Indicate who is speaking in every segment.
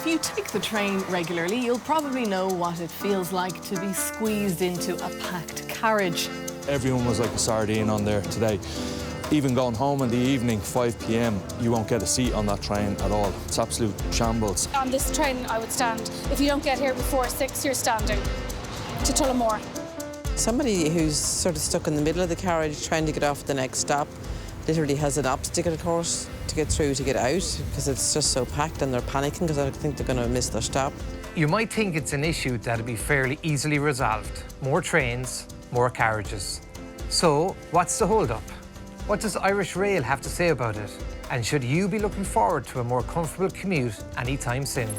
Speaker 1: If you take the train regularly, you'll probably know what it feels like to be squeezed into a packed carriage.
Speaker 2: Everyone was like a sardine on there today. Even going home in the evening, 5 p.m, you won't get a seat on that train at all. It's absolute shambles.
Speaker 3: On this train, I would stand. If you don't get here before 6, you're standing to Tullamore.
Speaker 4: Somebody who's sort of stuck in the middle of the carriage trying to get off the next stop literally has an obstacle course to get through to get out because it's just so packed and they're panicking because I think they're going to miss their stop.
Speaker 5: You might think it's an issue that'll be fairly easily resolved. More trains, more carriages. So, what's the hold-up? What does Irish Rail have to say about it? And should you be looking forward to a more comfortable commute anytime soon?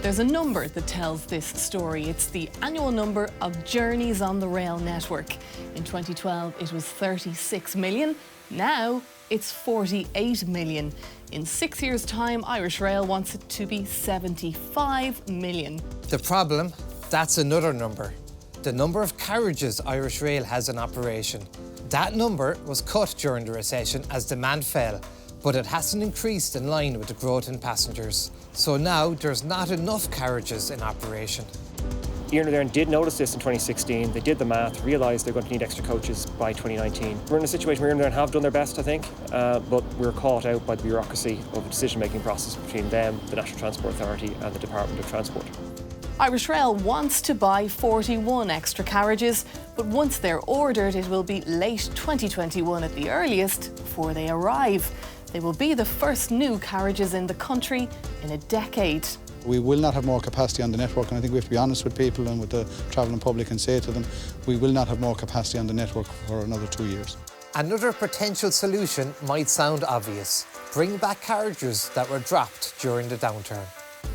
Speaker 1: There's a number that tells this story. It's the annual number of journeys on the rail network. In 2012, it was 36 million. Now, it's 48 million. In 6 years' time, Irish Rail wants it to be 75 million.
Speaker 5: The problem? That's another number. The number of carriages Irish Rail has in operation. That number was cut during the recession as demand fell, but it hasn't increased in line with the growth in passengers. So now there's not enough carriages in operation.
Speaker 6: Byrne did notice this in 2016. They did the math, realised they're going to need extra coaches by 2019. We're in a situation where Byrne have done their best, I think, but we're caught out by the bureaucracy of the decision-making process between them, the National Transport Authority and the Department of Transport.
Speaker 1: Irish Rail wants to buy 41 extra carriages, but once they're ordered, it will be late 2021 at the earliest before they arrive. They will be the first new carriages in the country in a decade.
Speaker 7: We will not have more capacity on the network, and I think we have to be honest with people and with the travelling public and say to them, we will not have more capacity on the network for another 2 years.
Speaker 5: Another potential solution might sound obvious. Bring back carriages that were dropped during the downturn.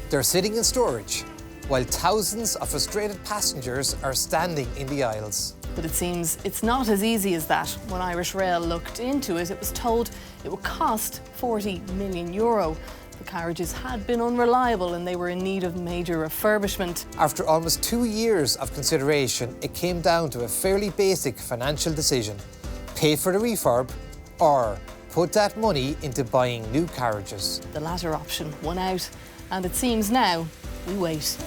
Speaker 5: They're sitting in storage, while thousands of frustrated passengers are standing in the aisles.
Speaker 1: But it seems it's not as easy as that. When Irish Rail looked into it, it was told it would cost €40 million. The carriages had been unreliable and they were in need of major refurbishment.
Speaker 5: After almost 2 years of consideration, it came down to a fairly basic financial decision. Pay for the refurb or put that money into buying new carriages.
Speaker 1: The latter option won out, and it seems now we wait.